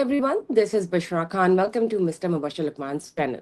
everyone, this is Bishra Khan. Welcome to Mr. Mubashir Luqman's channel.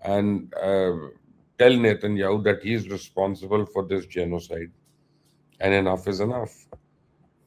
and tell Netanyahu that he is responsible for this genocide and enough is enough.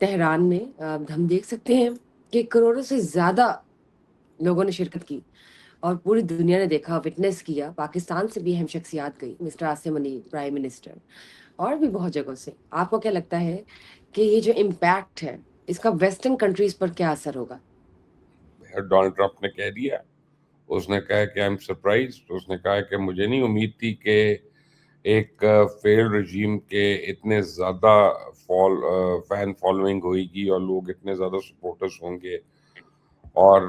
Tehran میں ہم دیکھ سکتے ہیں کہ کروڑوں سے زیادہ لوگوں نے شرکت کی اور پوری دنیا نے دیکھا وٹنس کیا. پاکستان سے بھی اہم شخصیات گئی, مسٹر عاصم علی پرائم منسٹر, اور بھی بہت جگہوں سے. آپ کو کیا لگتا ہے کہ یہ جو امپیکٹ ہے اس کا ویسٹرن کنٹریز پر کیا اثر ہوگا؟ ڈونلڈ ٹرمپ نے کہہ دیا, اس نے کہا کہ آئی ایم سرپرائز. اس نے کہا کہ مجھے نہیں امید تھی کہ ایک فیل رجیم کے اتنے زیادہ فین فالوئنگ ہوئے گی اور لوگ اتنے زیادہ سپورٹرز ہوں گے. اور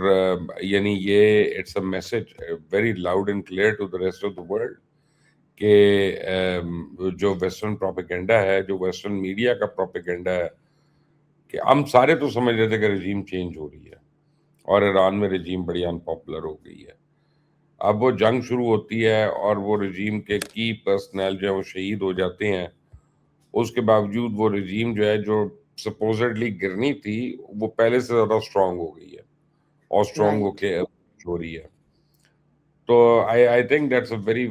یعنی یہ it's a message very loud and clear to the rest of the world کہ جو ویسٹرن پروپیگنڈا ہے, جو ویسٹرن میڈیا کا پروپیگنڈا ہے, کہ ہم سارے تو سمجھ رہے تھے کہ رجیم چینج ہو رہی ہے اور ایران میں رجیم بڑی انپاپولر ہو گئی ہے. اب وہ جنگ شروع ہوتی ہے اور وہ رجیم کے کی پرسنل جو ہے وہ شہید ہو جاتے ہیں. اس کے باوجود وہ رجیم جو ہے جو سپوزڈلی گرنی تھی وہ پہلے سے زیادہ اسٹرانگ ہو گئی ہے اور اسٹرانگ ہو رائٹ. کے ہو رہی ہے. تو I think that's a very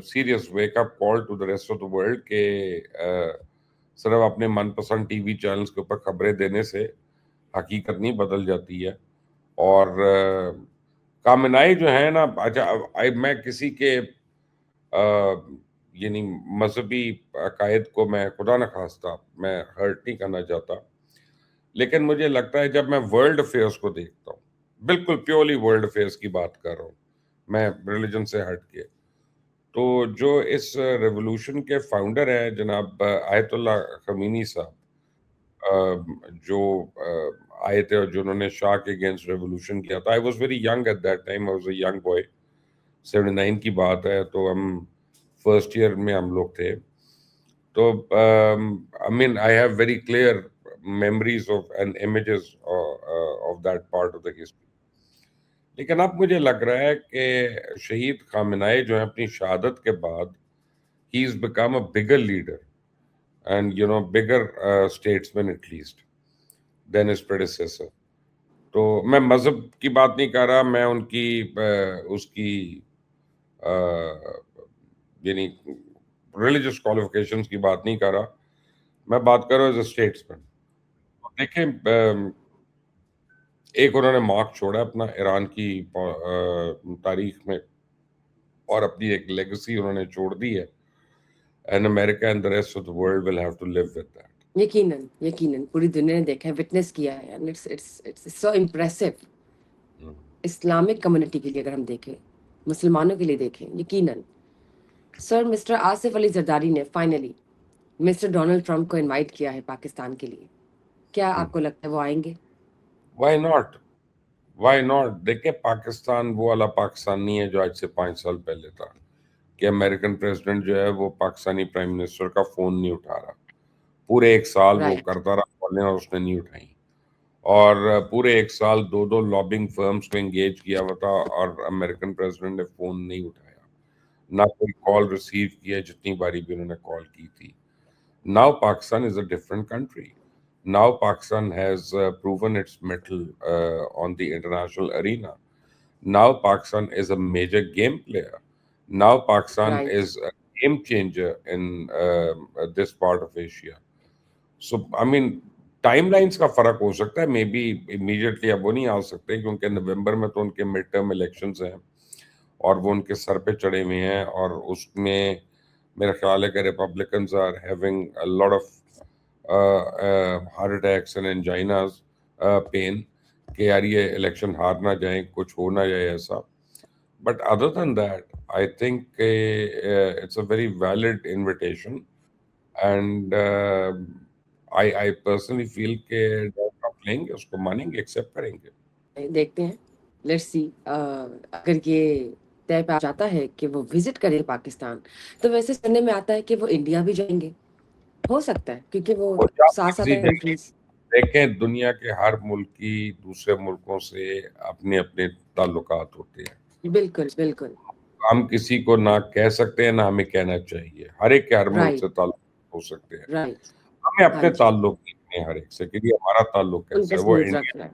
serious wake up call to the rest of the world کہ صرف اپنے من پسند ٹی وی چینلز کے اوپر خبریں دینے سے حقیقت نہیں بدل جاتی ہے. اور کامنائی جو ہے نا, اچھا میں کسی کے یعنی مذہبی عقائد کو میں خدا نخواستہ میں ہرٹ نہیں کرنا چاہتا, لیکن مجھے لگتا ہے جب میں ورلڈ افیئرس کو دیکھتا ہوں, بالکل پیورلی ورلڈ افیئرس کی بات کر رہا ہوں میں ریلیجن سے ہٹ کے, تو جو اس ریولوشن کے فاؤنڈر ہیں جناب آیت اللہ خمینی صاحب, جو آئے تھے اور جنہوں نے شاہ کے اگینسٹ ریولوشن کیا تھا. I was very young at that time, I was a young boy, 79 کی بات ہے, تو ہم فرسٹ ایئر میں ہم لوگ تھے. تو I mean I have very clear memories of and images of that part of the history. لیکن اب مجھے لگ رہا ہے کہ شہید خامنہئی جو ہیں اپنی شہادت کے بعد he has become a bigger leader and bigger statesman at least than his predecessor. تو میں مذہب کی بات نہیں کر رہا, میں ان کی اس کی یعنی ریلیجس کوالیفیکیشنز کی بات نہیں کر رہا, میں بات کر رہا ہوں ایز اے اسٹیٹسمین. دیکھیں ایک انہوں نے مارک چھوڑا اپنا ایران کی تاریخ میں, اور اپنی ایک لیگسی انہوں نے چھوڑ دی ہے, and America and the rest of the world will have to live with that. یقیناً پوری دنیا نے دیکھا ہے, وٹنس کیا ہے, and it's so impressive. Islamic community کے لیے اگر ہم دیکھیں, مسلمانوں کے لیے دیکھیں, یقیناً. سر مسٹر آصف علی زرداری نے فائنلی مسٹر ڈونلڈ ٹرمپ کو انوائٹ کیا ہے پاکستان کے لیے. کیا آپ کو لگتا ہے وہ آئیں گے؟ Why not? Why not? دیکھیں پاکستان وہ والا پاکستان نہیں ہے جو آج سے 5 سال پہلے تھا, کہ امریکن پریزیڈنٹ جو ہے وہ پاکستانی پرائم منسٹر کا فون نہیں اٹھا رہا. پورے 1 سال وہ کرتا رہا فونیں اور اس نے نہیں اٹھائی, اور پورے 1 سال 2 لابنگ فرمز کو انگیج کیا ہوا تھا اور امریکن پریزیڈنٹ نے فون نہیں اٹھایا, نہ کوئی کال ریسیو کیا جتنی باری بھی انہوں نے کال کی تھی. Now Pakistan is a different country. Now Pakistan has proven its mettle on the international arena. Now Pakistan is a major game player. Now Pakistan is a game changer in this part of Asia. So I mean time lines کا فرق ہو سکتا ہے, may be immediately اب وہ نہیں آ سکتے کیونکہ نومبر میں تو ان کے مڈ ٹرم الیکشنز ہیں اور وہ ان کے سر پہ چڑھے ہوئے ہیں, اور اس میں میرا خیال ہے کہ Republicans are having a lot of heart attacks and anginas pain کہ یار یہ الیکشن ہار نہ جائیں, کچھ ہو نہ جائے ایسا. But other than that I think it's a very valid invitation, and I personally feel کہ ڈونلڈ لیں گے, اس کو مانیں گے, ایکسیپٹ کریں گے. دیکھتے ہیں, لیٹس سی. اگر یہ طے پہ جاتا ہے کہ وہ وزٹ کرے پاکستان, تو ویسے سننے میں آتا ہے کہ وہ انڈیا بھی جائیں گے, ہو سکتا ہے کیونکہ وہ ساتھ ساتھ کنٹریز. دیکھیں دنیا کے ہر ملک کی دوسرے ملکوں سے اپنے اپنے تعلقات ہوتے ہیں. بالکل بالکل. ہم کسی کو نہ کہہ سکتے ہیں نہ ہمیں کہنا چاہیے, ہر ایک کے ہر ملک سے تعلق ہو سکتے ہیں. ہمیں اپنے تعلق ہیں ہر ایک سے کہ یہ ہمارا تعلق کیسا ہے. وہ انڈیا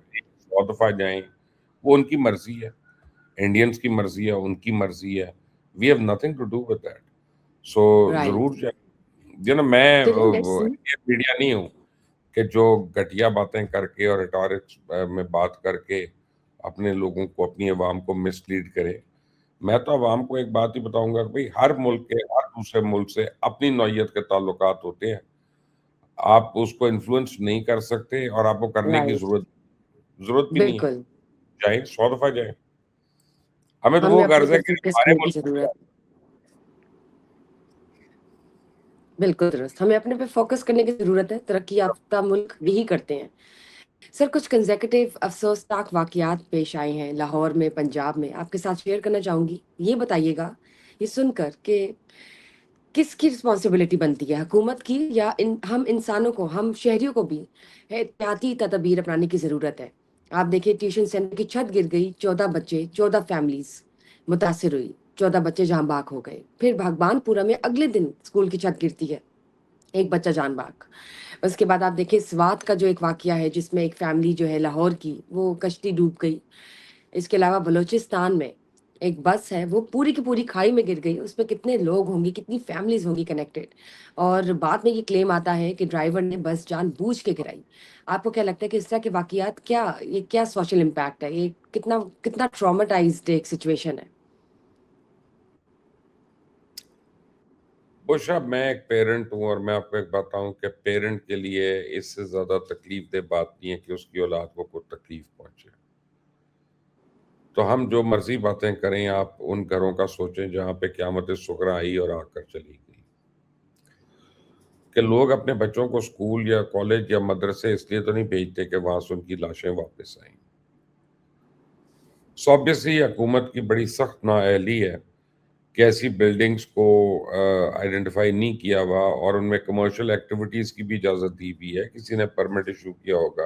100 دفعہ جائیں, وہ ان کی مرضی ہے, انڈینز کی مرضی ہے, ان کی مرضی ہے. We have nothing to do with that. So ضرور جائیں. میں میڈیا نہیں ہوں کہ جو گھٹیا باتیں کر کے اور ریٹورکس میں بات کر کے اپنے لوگوں کو، اپنی عوام کو مس لیڈ کرے. میں تو عوام کو ایک بات ہی بتاؤں گا کہ بھئی ہر ملک کے ہر دوسرے ملک سے اپنی نوعیت کے تعلقات ہوتے ہیں. آپ اس کو انفلوئنس نہیں کر سکتے اور آپ کو کرنے کی رائٹ. ضرورت بھی نہیں ہے. بالکل. جائیں 100 دفعہ جائیں. ہمیں تو وہ ہمیں اپنے غرض پہ ہے کہ فوکس ہمارے کرنے کی ملک ضرورت. بالکل درست. ہمیں اپنے پہ فوکس کرنے کی ضرورت ہے. ترقی یافتہ ملک یہی کرتے ہیں. سر کچھ کنزیکٹو افسوسناک واقعات پیش آئے ہیں لاہور میں، پنجاب میں، آپ کے ساتھ شیئر کرنا چاہوں گی. یہ بتائیے گا یہ سن کر کہ کس کی رسپانسبلٹی بنتی ہے، حکومت کی یا ہم انسانوں کو، ہم شہریوں کو بھی احتیاطی تدابیر اپنانے کی ضرورت ہے. آپ دیکھیں ٹیوشن سینٹر کی چھت گر گئی، 14 بچے، 14 فیملیز متاثر ہوئی، 14 بچے جہاں باغ ہو گئے. پھر بھگوان پورہ میں اگلے دن اسکول کی چھت گرتی ہے، ایک بچہ جان باغ. اس کے بعد آپ دیکھیں سوات کا جو ایک واقعہ ہے جس میں ایک فیملی جو ہے لاہور کی، وہ کشتی ڈوب گئی. اس کے علاوہ بلوچستان میں ایک بس ہے، وہ پوری کی پوری کھائی میں گر گئی. اس میں کتنے لوگ ہوں گے، کتنی فیملیز ہوں گی کنیکٹڈ. اور بعد میں یہ کلیم آتا ہے کہ ڈرائیور نے بس جان بوجھ کے گرائی. آپ کو کیا لگتا ہے کہ اس طرح کے واقعات یہ کیا سوشل امپیکٹ ہے، یہ کتنا ٹرامیٹائزڈ ایک سچویشن ہے؟ بشا، میں ایک پیرنٹ ہوں اور میں آپ کو ایک بتاؤں کہ پیرنٹ کے لیے اس سے زیادہ تکلیف دہ بات نہیں ہے کہ اس کی اولاد کو کوئی تکلیف پہنچے. تو ہم جو مرضی باتیں کریں، آپ ان گھروں کا سوچیں جہاں پہ قیامت صغریٰ آئی اور آ کر چلی گئی. کہ لوگ اپنے بچوں کو اسکول یا کالج یا مدرسے اس لیے تو نہیں بھیجتے کہ وہاں سے ان کی لاشیں واپس آئیں. obviously حکومت کی بڑی سخت نااہلی ہے کہ ایسی بلڈنگز کو آئیڈینٹیفائی نہیں کیا ہوا اور ان میں کمرشل ایکٹیویٹیز کی بھی اجازت دی ہوئی ہے. کسی نے پرمٹ ایشو کیا ہوگا،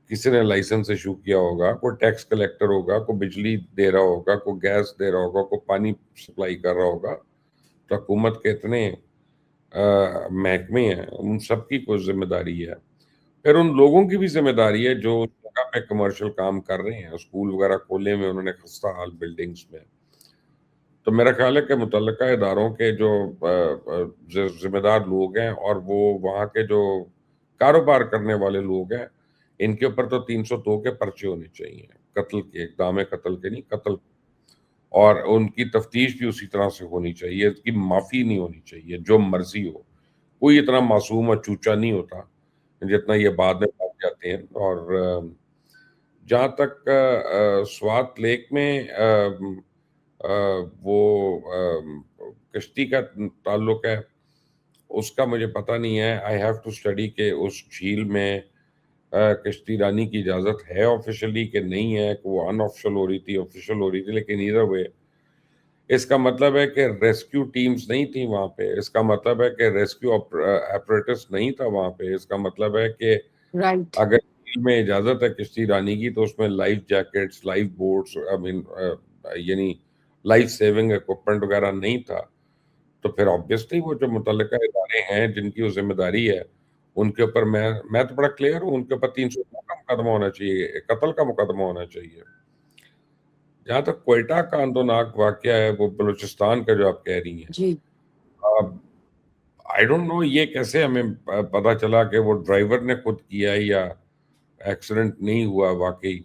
کسی نے لائسنس ایشو کیا ہوگا، کوئی ٹیکس کلیکٹر ہوگا، کوئی بجلی دے رہا ہوگا، کوئی گیس دے رہا ہوگا، کوئی پانی سپلائی کر رہا ہوگا. تو حکومت کے اتنے محکمے ہیں، ان سب کی کوئی ذمہ داری ہے. پھر ان لوگوں کی بھی ذمہ داری ہے جو اس جگہ پہ کمرشل کام کر رہے ہیں. اسکول وغیرہ کھولے میں انہوں نے خستہ حال بلڈنگز میں. تو میرا خیال ہے کہ متعلقہ اداروں کے جو ذمہ دار لوگ ہیں اور وہ وہاں کے جو کاروبار کرنے والے لوگ ہیں، ان کے اوپر تو 302 کے پرچے ہونے چاہیے، قتل کے، اقدام قتل کے نہیں، قتل. اور ان کی تفتیش بھی اسی طرح سے ہونی چاہیے، اس کی معافی نہیں ہونی چاہیے جو مرضی ہو. کوئی اتنا معصوم اور چوچا نہیں ہوتا جتنا یہ بعد میں پاتے جاتے ہیں. اور جہاں تک سوات لیک میں وہ کشتی کا تعلق ہے، اس کا مجھے پتہ نہیں ہے. آئی ہیو ٹو اسٹڈی کہ اس جھیل میں کشتی رانی کی اجازت ہے آفیشلی کہ نہیں ہے، کہ وہ ان آفیشل ہو رہی تھی، آفیشل ہو رہی تھی. لیکن ادھر ہوئے اس کا مطلب ہے کہ ریسکیو ٹیمز نہیں تھیں وہاں پہ. اس کا مطلب ہے کہ ریسکیو ایپریٹس نہیں تھا وہاں پہ. اس کا مطلب ہے کہ رائٹ. اگر جھیل میں اجازت ہے کشتی رانی کی تو اس میں لائف جیکٹس، لائف بوٹس، یعنی لائف سیونگ اکوپمنٹ وغیرہ نہیں تھا. تو پھر آبویسلی وہ جو متعلقہ ادارے ہیں جن کی وہ ذمہ داری ہے، ان کے اوپر میں تو بڑا کلیئر ہوں، ان کے اوپر 302 کا مقدمہ ہونا چاہیے، قتل کا مقدمہ ہونا چاہیے. جہاں تک کوئٹہ کا اندوناک واقعہ ہے، وہ بلوچستان کا جو آپ کہہ رہی ہیں، جی. آئی ڈونٹ نو یہ کیسے ہمیں پتا چلا کہ وہ ڈرائیور نے خود کیا ہے یا ایکسیڈنٹ نہیں ہوا واقعی.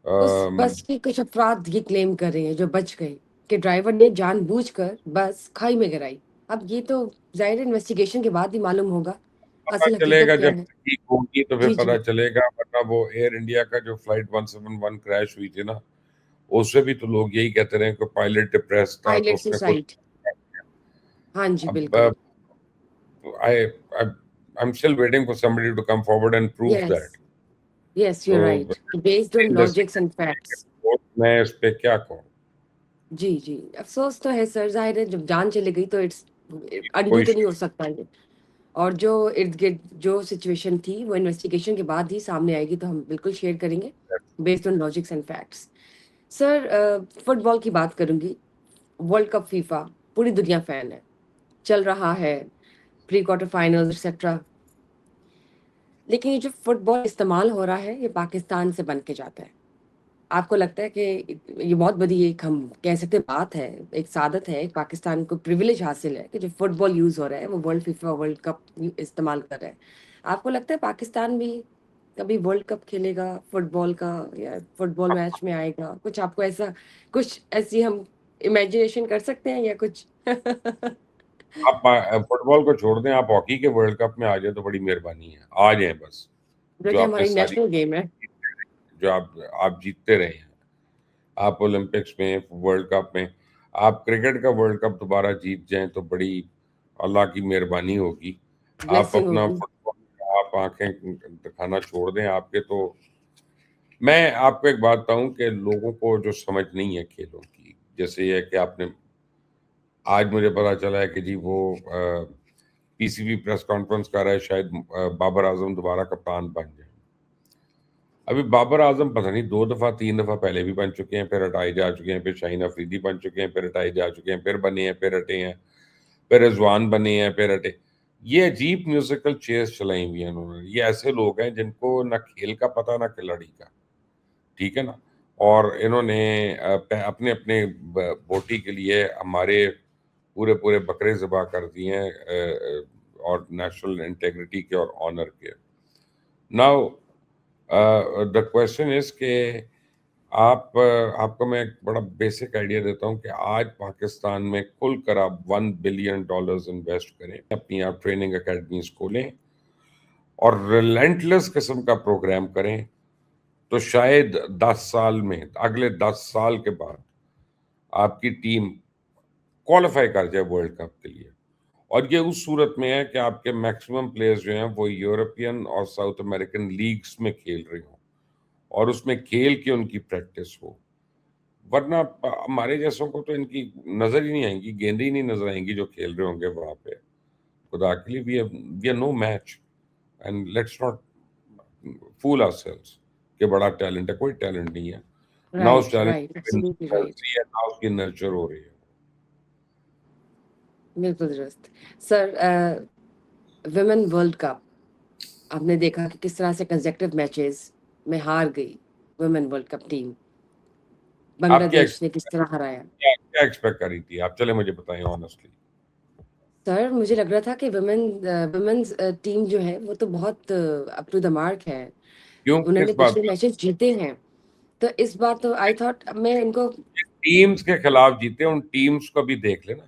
اس بس کے کچھ افراد یہ کلیم کر رہے ہیں جو بچ گئے کہ ڈرائیور نے جان بوجھ کر بس کھائی میں گرائی. اب یہ تو ظاہر انویسٹیگیشن کے بعد ہی معلوم ہوگا پتا اصل چلے گا حقیقت کیا جب ہے. ٹھیک ہوگی تو پھر جی جی. پتا چلے گا. ورنہ وہ ایئر انڈیا کا جو فلائٹ 171 کریش ہوئی تھی نا، اس سے بھی تو لوگ یہی کہتے رہے کہ پائلٹ ڈپریس تھا تو پائلٹ اس نے خود. سوسائڈ. ہاں جی اب بالکل. I'm still waiting for somebody to come forward and prove yes. that. Yes you تو right. Based on logics and facts. میں اس پہ کیا کہوں؟ جی جی. افسوس تو ہے سر، ظاہر ہے جب جان چلی گئی تو اٹس انڈو کوئی تو نہیں ہو سکتا یہ. اور جو ارد گرد جو سچویشن تھی وہ انویسٹیگیشن کے بعد ہی سامنے آئے گی تو ہم بالکل شیئر کریں گے based on logics and facts. Sir football کی بات کروں گی. ورلڈ کپ فیفا پوری دنیا فین ہے، چل رہا ہے، پری کوارٹر فائنل ایٹسٹرا. لیکن یہ جو فٹ بال استعمال ہو رہا ہے یہ پاکستان سے بن کے جاتا ہے. آپ کو لگتا ہے کہ یہ بہت بڑی ایک ہم کہہ سکتے بات ہے، ایک سعادت ہے، ایک پاکستان کو پریویلیج حاصل ہے کہ جو فٹ بال یوز ہو رہا ہے وہ ورلڈ فیفا ورلڈ کپ استعمال کر رہا ہے. آپ کو لگتا ہے پاکستان بھی کبھی ورلڈ کپ کھیلے گا فٹ بال کا یا فٹ بال میچ میں آئے گا؟ کچھ آپ کو ایسا کچھ ایسی ہم امیجنیشن کر سکتے ہیں یا کچھ؟ آپ فٹ بال کو چھوڑ دیں، آپ ہاکی کے ورلڈ کپ میں آ جائیں تو بڑی مہربانی ہے، آ جائیں بس. جو جو کہ آپ نے ہماری ساری نیشنل گیم ہے. جو آپ جیتتے رہے ہیں، آپ اولمپکس میں، ورلڈ کپ میں، آپ کرکٹ کا ورلڈ کپ دوبارہ جیت جائیں تو بڑی اللہ کی مہربانی ہوگی. آپ بلیسنگ اپنا ہوگی. فٹ بال، آپ آنکھیں دکھانا چھوڑ دیں آپ کے. تو میں آپ کو ایک بات بتاؤں کہ لوگوں کو جو سمجھ نہیں ہے کھیلوں کی، جیسے یہ کہ آپ نے آج مجھے پتا چلا ہے کہ جی وہ پی سی بی پریس کانفرنس کر رہا ہے، شاید بابر اعظم دوبارہ کپتان بن جائیں. ابھی بابر اعظم پتہ نہیں 2 دفعہ 3 دفعہ پہلے بھی بن چکے ہیں، پھر ہٹائے جا چکے ہیں، پھر شاہین افریدی بن چکے ہیں، پھر ہٹائے جا چکے ہیں، پھر بنے ہیں، پھر ہٹے ہیں، پھر رضوان بنے ہیں، پھر ہٹے. یہ عجیب میوزیکل چیئرز چلائی ہوئی ہیں انہوں نے. یہ ایسے لوگ ہیں جن کو نہ کھیل کا پتہ نہ کھلاڑی کا، ٹھیک ہے نا. اور انہوں نے اپنے اپنے بوٹی کے لیے ہمارے پورے بکرے ذبح کر دیے ہیں، اور نیشنل انٹیگریٹی کے اور آنر کے. ناؤ دا کوشچن از کہ آپ کو میں ایک بڑا بیسک آئیڈیا دیتا ہوں کہ آج پاکستان میں کھل کر آپ $1 بلین انویسٹ کریں، اپنی آپ ٹریننگ اکیڈمیز کھولیں اور ریلینٹلیس قسم کا پروگرام کریں، تو شاید 10 سال میں، اگلے 10 سال کے بعد آپ کی ٹیم کوالیفائی کر جائے ورلڈ کپ کے لیے. اور یہ اس صورت میں ہے کہ آپ کے میکسیمم پلیئرز جو ہیں وہ یورپین اور ساؤتھ امریکن لیگز میں کھیل رہے ہوں، اور اس میں کھیل کی ان کی پریکٹس ہو. ورنہ ہمارے جیسوں کو تو ان کی نظر ہی نہیں آئیں گی، گیندیں ہی نہیں نظر آئیں گی جو کھیل رہے ہوں گے وہاں پہ. خدا کے لیے we are no match, and let's not fool ourselves کہ بڑا ٹیلنٹ ہے. کوئی ٹیلنٹ نہیں ہے، نہ اس right talent right absolutely right. ہے، نہ اس کی نرچر ہو رہی ہے. بالکل درست. سر ویمن ورلڈ کپ آپ نے دیکھا کہ کس طرح سے کنزیکٹیو میچز میں ہار گئی ویمن ورلڈ کپ ٹیم. بنگلہ آپ دیش نے کس طرح ہرایا. کیا ایکسپیکٹ کری تھی آپ؟ چلے مجھے بتائیں آنیسٹلی. سر مجھے لگ رہا تھا کہ ویمنز ٹیم جو ہے وہ تو بہت اپ ٹو دا مارک ہے. کیوں، انہوں نے کس بات پچھلے پہ؟ میچز جیتے ہیں، تو اس بار تو آئی تھاٹ میں ان کو. ٹیمز کے خلاف جیتے، ان ٹیمز کو بھی دیکھ لینا،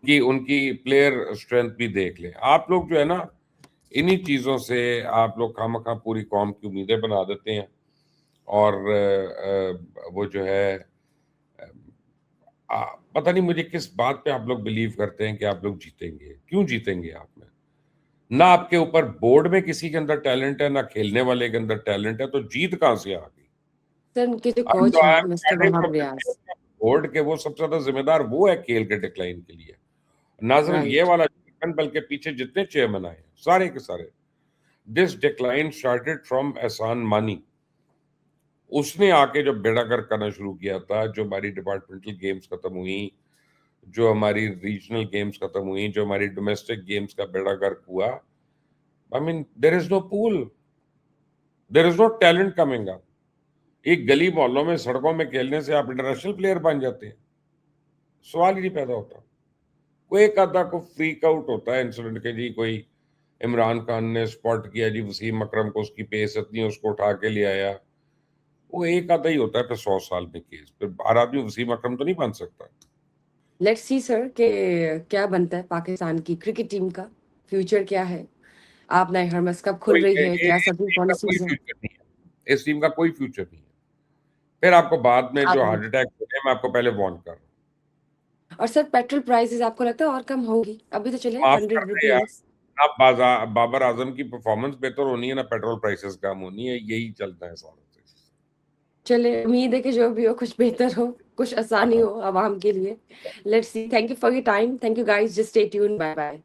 کہ ان کی پلیئر اسٹرینتھ بھی دیکھ لیں. آپ لوگ جو ہے نا انہی چیزوں سے آپ لوگ خواہ پوری قوم کی امیدیں بنا دیتے ہیں، اور وہ جو ہے پتہ نہیں مجھے کس بات پہ آپ لوگ بلیو کرتے ہیں کہ آپ لوگ جیتیں گے. کیوں جیتیں گے آپ؟ میں نہ آپ کے اوپر بورڈ میں کسی کے اندر ٹیلنٹ ہے، نہ کھیلنے والے کے اندر ٹیلنٹ ہے، تو جیت کہاں سے آ گئی؟ سر ان کے جو ابھی کوچ تو ہیں آپ مسٹر پہلے وہاب تو ریاض. بورڈ کے وہ سب سے زیادہ ذمہ دار وہ ہے کھیل کے ڈکلائن کے لیے. نہ صرف یہ رائٹ. والا بلکہ پیچھے جتنے چیئرمین آئے ہیں سارے کے سارے. دس decline started from Ehsan Mani. اس نے آ کے جو بیڑا گرک کرنا شروع کیا تھا، جو ہماری ڈپارٹمنٹل گیمز ختم ہوئی، جو ہماری ریجنل گیمز ختم ہوئی، جو ہماری ڈومیسٹک گیمز کا بیڑا گرک ہوا. I mean, there is no pool. There is no talent coming up. ایک گلی محلوں میں سڑکوں میں کھیلنے سے آپ انٹرنیشنل پلیئر بن جاتے ہیں؟ سوال ہی نہیں پیدا ہوتا. کوئی ایک آدھا کو فریک آؤٹ ہوتا ہے انسیڈنٹ کے، جی کوئی عمران خان نے سپاٹ کیا جی وسیم اکرم کو، اس کی پیس اتنی اس کو اٹھا کے لے آیا. وہ ایک آدھا ہی ہوتا ہے، پھر 100 سال میں کیس. پھر ہر آدمی وسیم اکرم تو نہیں بن سکتا. لیٹس سی سر کہ کیا بنتا ہے پاکستان کی کرکٹ ٹیم کا فیوچر کیا ہے. آپ نئے ہرمس کب کھل رہی ہے، کیا اس سبھی ٹیم کا کوئی پالیسیز ہیں؟ فیوچر نہیں ہے، اس ٹیم کا کوئی فیوچر نہیں ہے. پھر آپ کو بعد میں آپ جو ہارٹ اٹیک ہوتے ہیں، میں آپ کو پہلے وارن کر رہا ہوں. اور سر پیٹرول پرائزز آپ کو لگتا ہے اور کم ہوگی؟ ابھی تو چلے معاف کر 100 دیں یار، روپیز. نہ بابر اعظم کی پرفارمنس بہتر ہونی ہے، نہ پیٹرول پرائسز کم ہونی ہے. یہی چلتا ہے سارا. چلے امید ہے کہ جو بھی ہو کچھ بہتر ہو، کچھ آسانی ہو عوام کے لیے. Let's see. Thank you for your time. Thank you guys. Just stay tune. Bye bye.